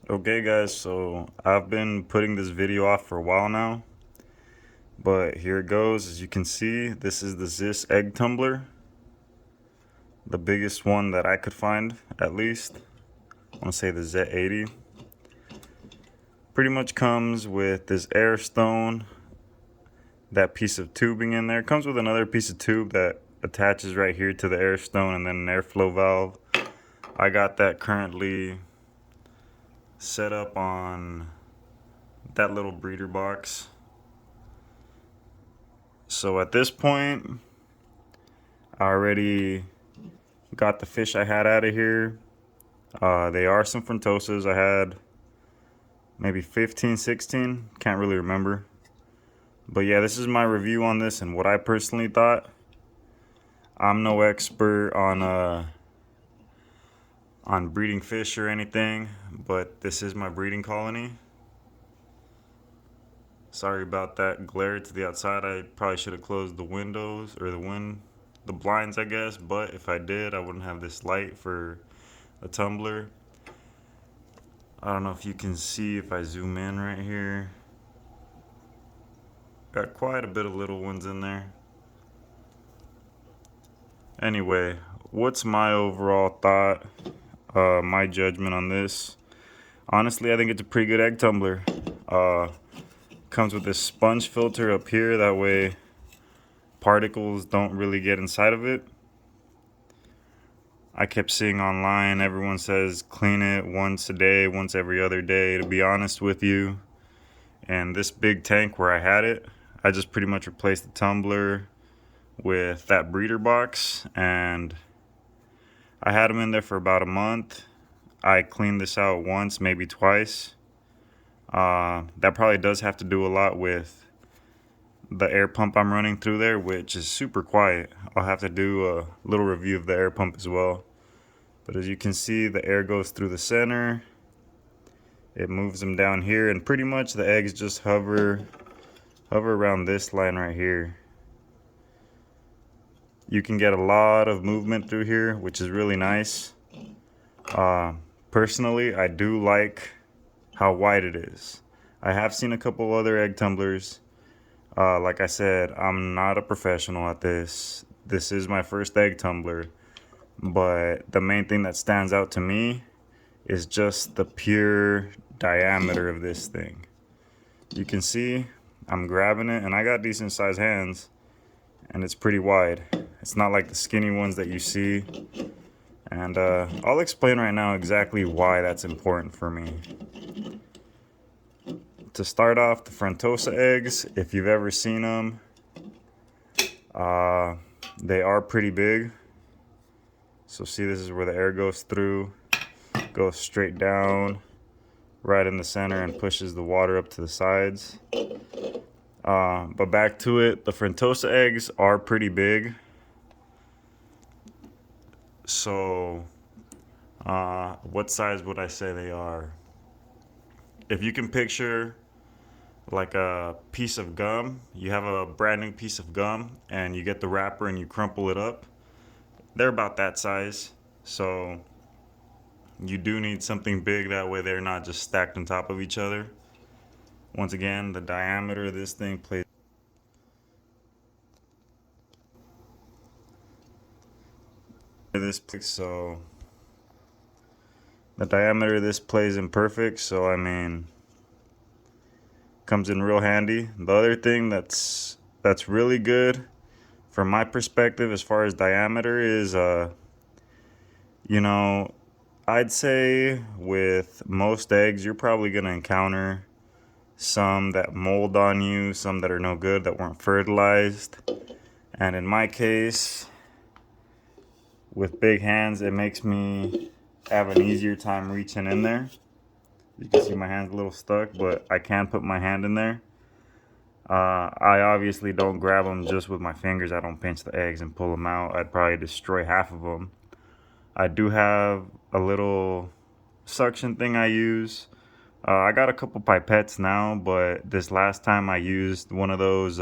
Okay guys, so I've been putting this video off for a while now, but here it goes. As you can see, this is the Ziss Egg Tumbler, the biggest one that I could find, at least. I want to say the Zet-80. Pretty much comes with this air stone, that piece of tubing in there. Comes with another piece of tube that attaches right here to the air stone, and then an airflow valve. I got that currently set up on that little breeder box. So at this point, I already got the fish I had out of here. They are some Frontosas. I had maybe 15, 16. Can't really remember. But yeah, this is my review on this and what I personally thought. I'm no expert on breeding fish or anything, but this is my breeding colony. Sorry about that glare to the outside. I probably should have closed the windows or the blinds, I guess. But if I did, I wouldn't have this light for a tumbler. I don't know if you can see if I zoom in right here. Got quite a bit of little ones in there. Anyway, what's my overall thought, my judgment on this? Honestly, I think it's a pretty good egg tumbler. Comes with this sponge filter up here, that way particles don't really get inside of it. I kept seeing online, everyone says clean it once a day, once every other day. To be honest with you, and this big tank where I had it, I just pretty much replaced the tumbler with that breeder box, and I had them in there for about a month. I cleaned this out once, maybe twice. That probably does have to do a lot with the air pump I'm running through there, which is super quiet. I'll have to do a little review of the air pump as well. But as you can see, the air goes through the center. It moves them down here, and pretty much the eggs just hover around this line right here. You can get a lot of movement through here, which is really nice. Personally, I do like how wide it is. I have seen a couple other egg tumblers. Like I said, I'm not a professional at this. This is my first egg tumbler. But the main thing that stands out to me is just the pure diameter of this thing. You can see I'm grabbing it, and I got decent sized hands, and it's pretty wide. It's not like the skinny ones that you see. And I'll explain right now exactly why that's important for me. To start off, the Frontosa eggs, if you've ever seen them, they are pretty big. So see, this is where the air goes through, goes straight down, right in the center, and pushes the water up to the sides. But back to it, the Frontosa eggs are pretty big. So what size would I say they are? If you can picture like a piece of gum, you have a brand new piece of gum and you get the wrapper and you crumple it up, they're about that size. So you do need something big, that way they're not just stacked on top of each other. Once again, the diameter of this thing plays so the diameter of this plays in perfect, so I mean, comes in real handy. The other thing that's really good from my perspective as far as diameter is you know, I'd say with most eggs you're probably going to encounter some that mold on you, some that are no good, that weren't fertilized. And in my case, with big hands, it makes me have an easier time reaching in there. You can see my hand's a little stuck, but I can put my hand in there. I obviously don't grab them just with my fingers. I don't pinch the eggs and pull them out. I'd probably destroy half of them. I do have a little suction thing I use. I got a couple pipettes now, but this last time I used one of those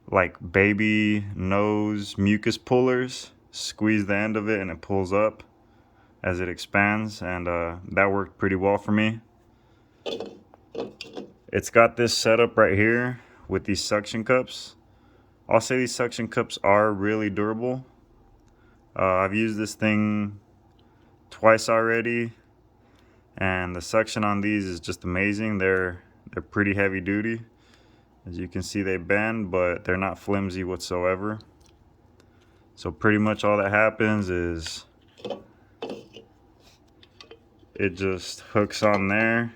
like baby nose mucus pullers. Squeeze the end of it and it pulls up. as it expands, and that worked pretty well for me. It's got this setup right here with these suction cups. I'll say these suction cups are really durable. I've used this thing twice already, and the suction on these is just amazing. They're pretty heavy duty. As you can see, they bend, but they're not flimsy whatsoever. So pretty much all that happens is it just hooks on there,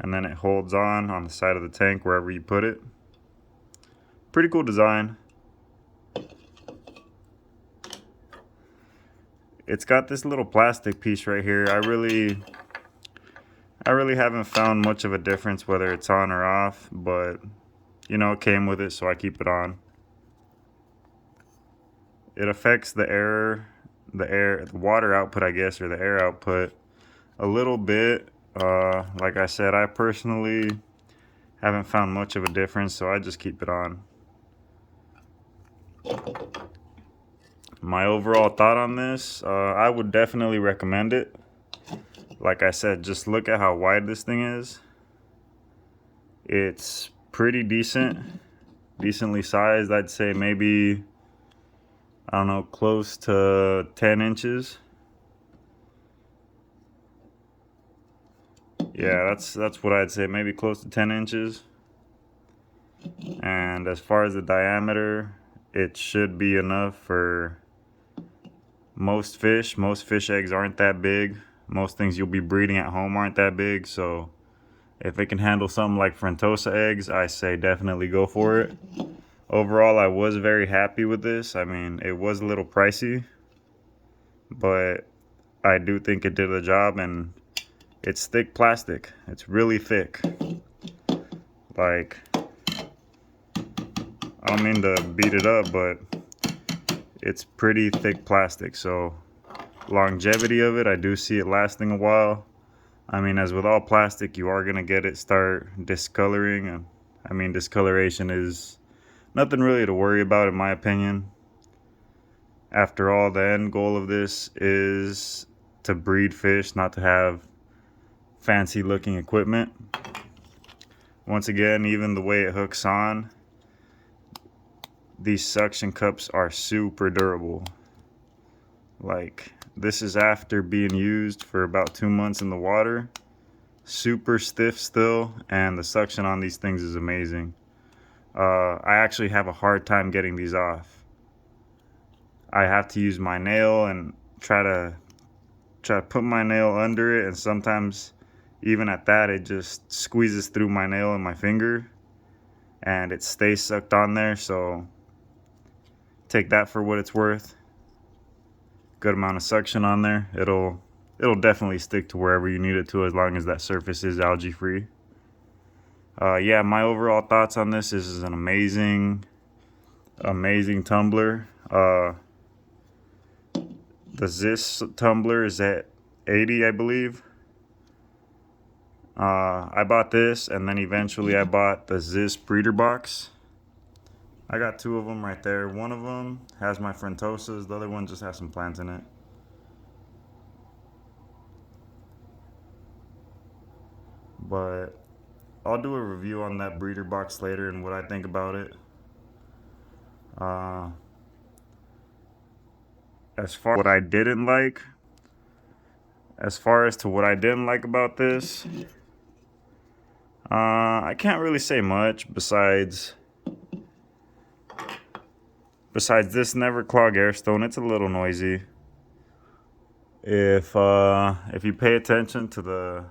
and then it holds on the side of the tank wherever you put it. Pretty cool design. It's got this little plastic piece right here. I really haven't found much of a difference whether it's on or off, but you know, it came with it, so I keep it on. It affects the water output, I guess, or the air output a little bit. Like I said, I personally haven't found much of a difference, so I just keep it on. My overall thought on this, I would definitely recommend it. Like I said, just look at how wide this thing is. It's pretty decently sized. I'd say maybe, I don't know, close to 10 inches. Yeah, that's what I'd say, maybe close to 10 inches. And as far as the diameter, it should be enough for most fish. Most fish eggs aren't that big. Most things you'll be breeding at home aren't that big, so if it can handle something like Frontosa eggs, I say definitely go for it. Overall, I was very happy with this. I mean, it was a little pricey, but I do think it did the job, and it's thick plastic. It's really thick. Like, I don't mean to beat it up, but it's pretty thick plastic, so longevity of it, I do see it lasting a while. I mean, as with all plastic, you are gonna get it start discoloring, and I mean, discoloration is nothing really to worry about in my opinion. After all, the end goal of this is to breed fish, not to have fancy looking equipment. Once again, even the way it hooks on, these suction cups are super durable. Like, this is after being used for about 2 months in the water. Super stiff still, and the suction on these things is amazing. I actually have a hard time getting these off. I have to use my nail and try to put my nail under it, and sometimes even at that it just squeezes through my nail and my finger and it stays sucked on there, so take that for what it's worth. Good amount of suction on there. It'll definitely stick to wherever you need it to, as long as that surface is algae free. Yeah, my overall thoughts on this is an amazing tumbler. The Ziss tumbler is at 80, I believe. I bought this, and then eventually I bought the Ziss breeder box. I got 2 of them right there. One of them has my Frontosas, the other one just has some plants in it. But I'll do a review on that breeder box later and what I think about it. As far as what I didn't like about this, I can't really say much besides this never clog air stone. It's a little noisy. If you pay attention to the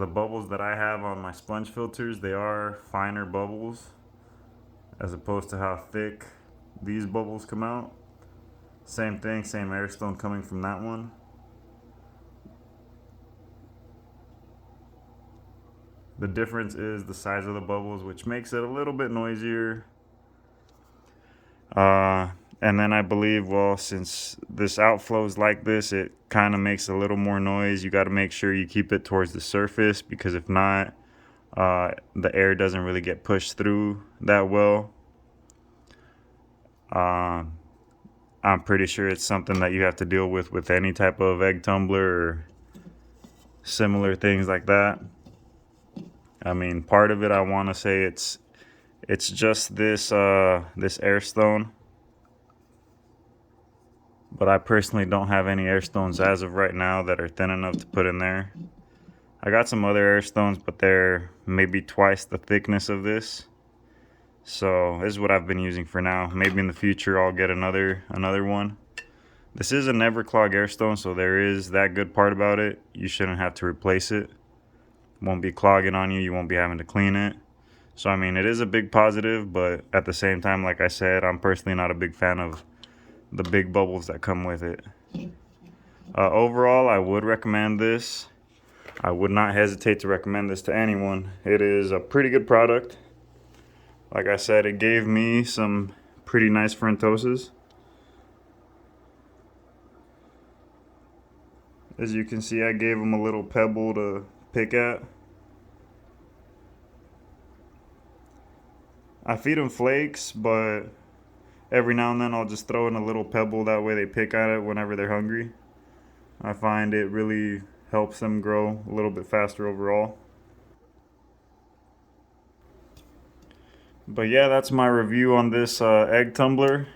bubbles that I have on my sponge filters, they are finer bubbles as opposed to how thick these bubbles come out. Same thing, same air stone coming from that one. The difference is the size of the bubbles, which makes it a little bit noisier. And then I believe, well, since this outflows like this, it kind of makes a little more noise. You got to make sure you keep it towards the surface, because if not, the air doesn't really get pushed through that well. I'm pretty sure it's something that you have to deal with any type of egg tumbler or similar things like that. I mean, part of it, I want to say it's just this air stone, but I personally don't have any air stones as of right now that are thin enough to put in there. I got some other air stones, but they're maybe twice the thickness of this. So this is what I've been using for now. Maybe in the future I'll get another one. This is a never clog air stone, so there is that good part about it. You shouldn't have to replace it. Won't be clogging on you. You won't be having to clean it. So I mean, it is a big positive, but at the same time, like I said, I'm personally not a big fan of the big bubbles that come with it. Overall, I would recommend this. I would not hesitate to recommend this to anyone. It is a pretty good product. Like I said, it gave me some pretty nice frentoses. As you can see, I gave them a little pebble to pick at. I feed them flakes, but every now and then I'll just throw in a little pebble. That way they pick at it whenever they're hungry. I find it really helps them grow a little bit faster overall. But yeah, that's my review on this egg tumbler.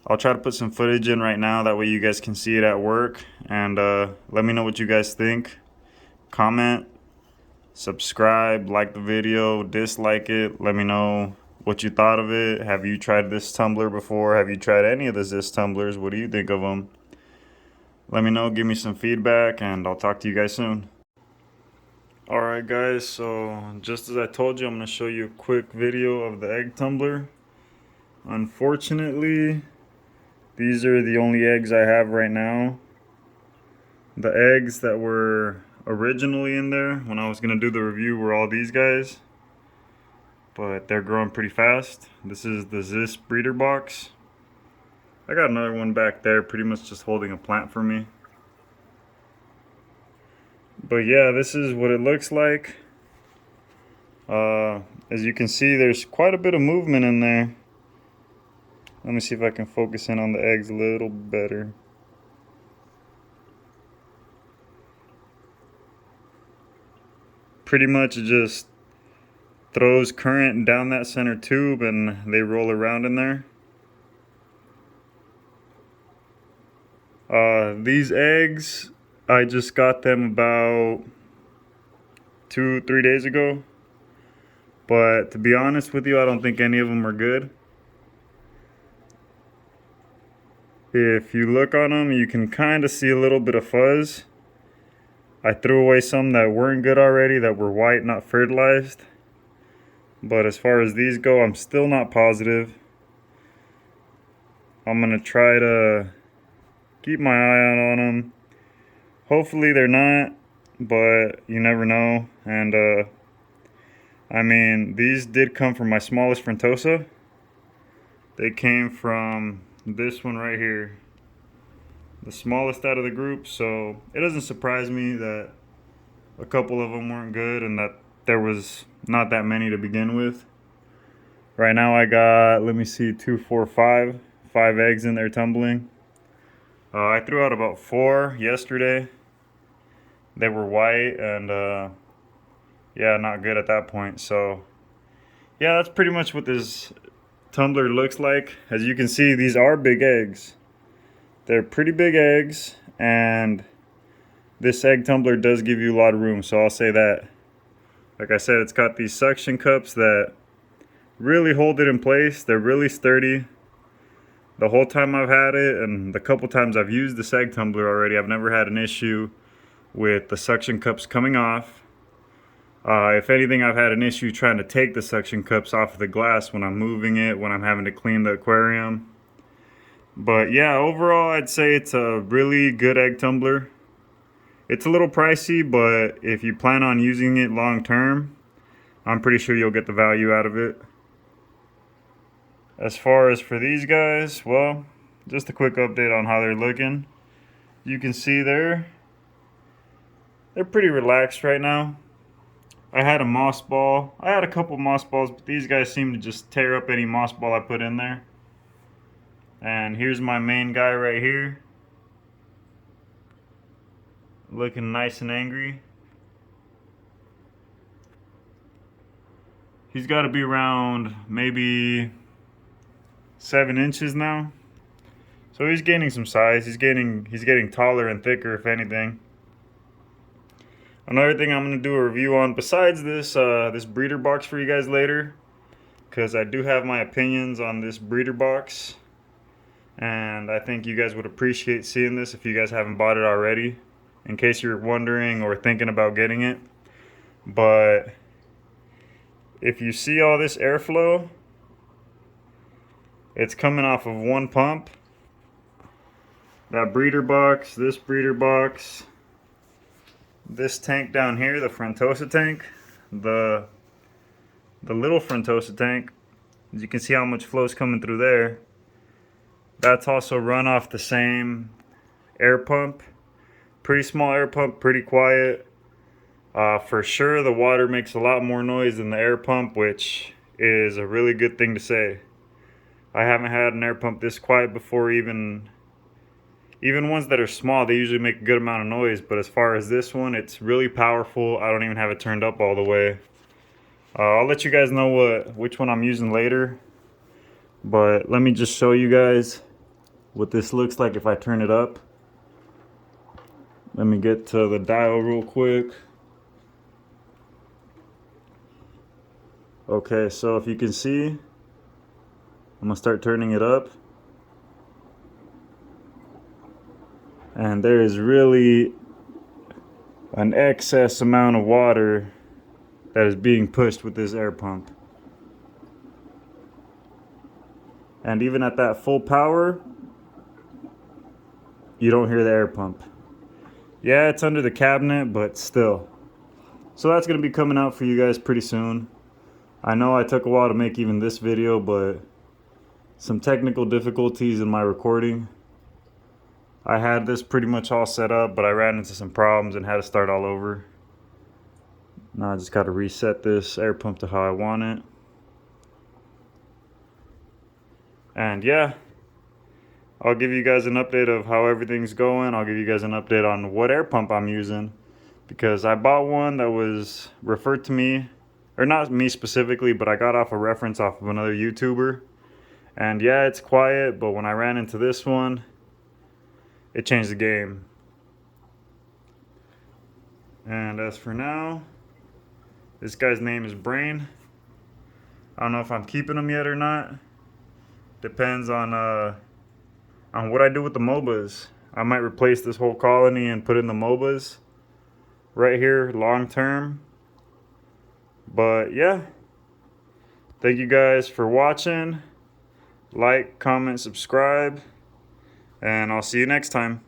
I'll try to put some footage in right now, that way you guys can see it at work. And let me know what you guys think. Comment, subscribe, like the video, dislike it. Let me know what you thought of it. Have you tried this tumbler before? Have you tried any of the Ziss tumblers? What do you think of them? Let me know, give me some feedback, and I'll talk to you guys soon. Alright guys, so just as I told you, I'm going to show you a quick video of the egg tumbler. Unfortunately, these are the only eggs I have right now. The eggs that were originally in there when I was going to do the review were all these guys. But they're growing pretty fast. This is the Ziss breeder box. I got another one back there, pretty much just holding a plant for me. But yeah, this is what it looks like. As you can see, there's quite a bit of movement in there. Let me see if I can focus in on the eggs a little better. Pretty much just throws current down that center tube and they roll around in there. These eggs, I just got them about 2-3 days ago. But to be honest with you, I don't think any of them are good. If you look on them, you can kind of see a little bit of fuzz. I threw away some that weren't good already, that were white, not fertilized. But as far as these go, I'm still not positive. I'm going to try to keep my eye out on them. Hopefully they're not, but you never know. And I mean, these did come from my smallest frontosa. They came from this one right here, the smallest out of the group. So it doesn't surprise me that a couple of them weren't good and that there was not that many to begin with. Right now I got, let me see, 2, 4, 5 eggs in there tumbling. I threw out about 4 yesterday. They were white and yeah, not good at that point. So yeah, that's pretty much what this tumbler looks like. As you can see, these are big eggs. They're pretty big eggs, and this egg tumbler does give you a lot of room, so I'll say that. Like I said, it's got these suction cups that really hold it in place. They're really sturdy. The whole time I've had it, and the couple times I've used this egg tumbler already, I've never had an issue with the suction cups coming off. If anything, I've had an issue trying to take the suction cups off of the glass when I'm moving it, when I'm having to clean the aquarium. But yeah, overall, I'd say it's a really good egg tumbler. It's a little pricey, but if you plan on using it long term, I'm pretty sure you'll get the value out of it. As far as for these guys, well, just a quick update on how they're looking. You can see they're pretty relaxed right now. I had a moss ball. I had a couple moss balls, but these guys seem to just tear up any moss ball I put in there. And here's my main guy right here, looking nice and angry. He's got to be around maybe 7 inches now. So he's gaining some size. He's getting taller and thicker, if anything. Another thing I'm going to do a review on besides this this breeder box for you guys later, because I do have my opinions on this breeder box, and I think you guys would appreciate seeing this if you guys haven't bought it already, in case you're wondering or thinking about getting it. But if you see all this airflow, it's coming off of one pump. That breeder box, this breeder box, this tank down here, the Frontosa tank, the little Frontosa tank, as you can see how much flow is coming through there. That's also run off the same air pump. Pretty small air pump, pretty quiet. For sure the water makes a lot more noise than the air pump, which is a really good thing to say. I haven't had an air pump this quiet before. Even ones that are small, they usually make a good amount of noise, but as far as this one, it's really powerful. I don't even have it turned up all the way. I'll let you guys know which one I'm using later, but let me just show you guys what this looks like if I turn it up. Let me get to the dial real quick. Okay, so if you can see, I'm gonna start turning it up. And there is really an excess amount of water that is being pushed with this air pump. And even at that full power, you don't hear the air pump. Yeah, it's under the cabinet, but still. So that's going to be coming out for you guys pretty soon. I know I took a while to make even this video, but some technical difficulties in my recording. I had this pretty much all set up, but I ran into some problems and had to start all over. Now I just got to reset this air pump to how I want it. And yeah, I'll give you guys an update of how everything's going. I'll give you guys an update on what air pump I'm using, because I bought one that was referred to me, or not me specifically, but I got off a reference off of another YouTuber. And yeah, it's quiet, but when I ran into this one, it changed the game. And as for now, this guy's name is Brain. I don't know if I'm keeping him yet or not. Depends on what I do with the MOBAs. I might replace this whole colony and put in the MOBAs right here long term. But yeah, thank you guys for watching. Like, comment, subscribe, and I'll see you next time.